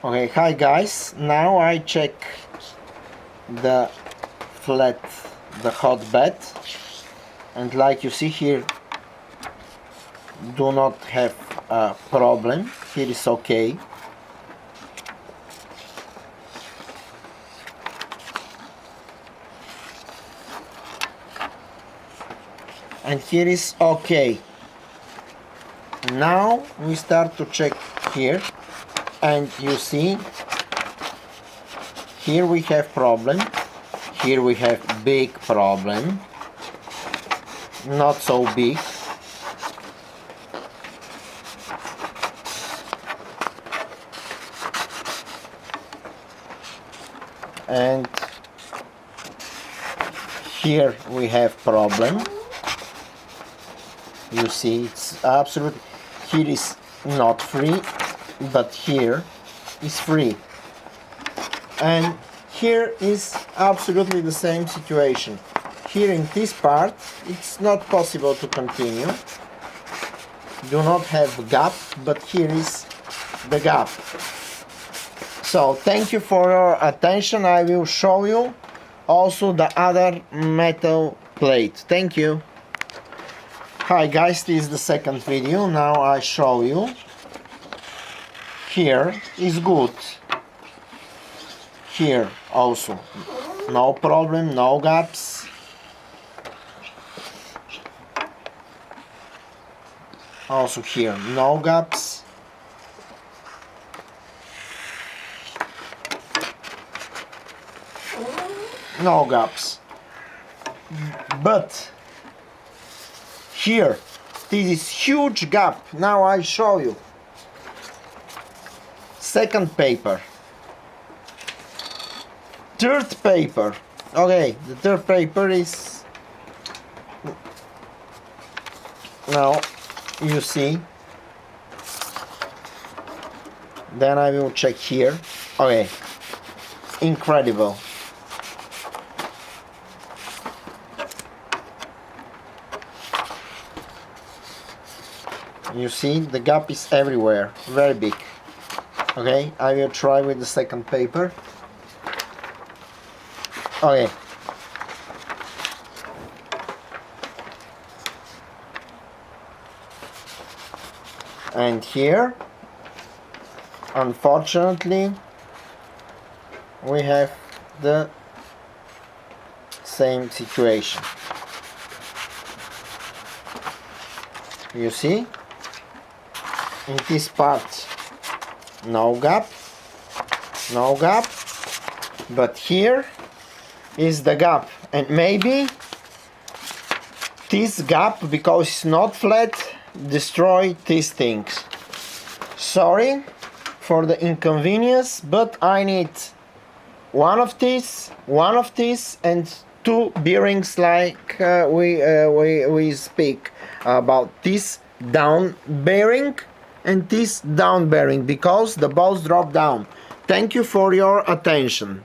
Okay, hi guys, now I check the hot bed, and like you see here, do not have a problem. Here is okay. And here is okay. Now we start to check here, and you see here we have problem, here we have big problem, not so big. And here we have problem. You see, it's absolute. Here is not free, but here is free. And here is absolutely the same situation. Here in this part, it's not possible to continue. Do not have gap, but here is the gap. So thank you for your attention. I will show you also the other metal plate. Thank you. Hi guys, this is the second video. Now I show you. Here is good. Here also no problem, no gaps. Also here no gaps. No gaps. But here, this is huge gap. Now I show you. Second paper. Third paper. Okay, the third paper is, now you see. Then I will check here. Okay, incredible. You see, the gap is everywhere, very big. Okay, I will try with the second paper. Okay. And here, unfortunately, we have the same situation. You see? In this part, no gap, but here is the gap, and maybe this gap, because it's not flat, destroy these things. Sorry for the inconvenience, but I need one of these, and two bearings, like we speak about this down bearing and this down bearing, because the balls drop down. Thank you for your attention.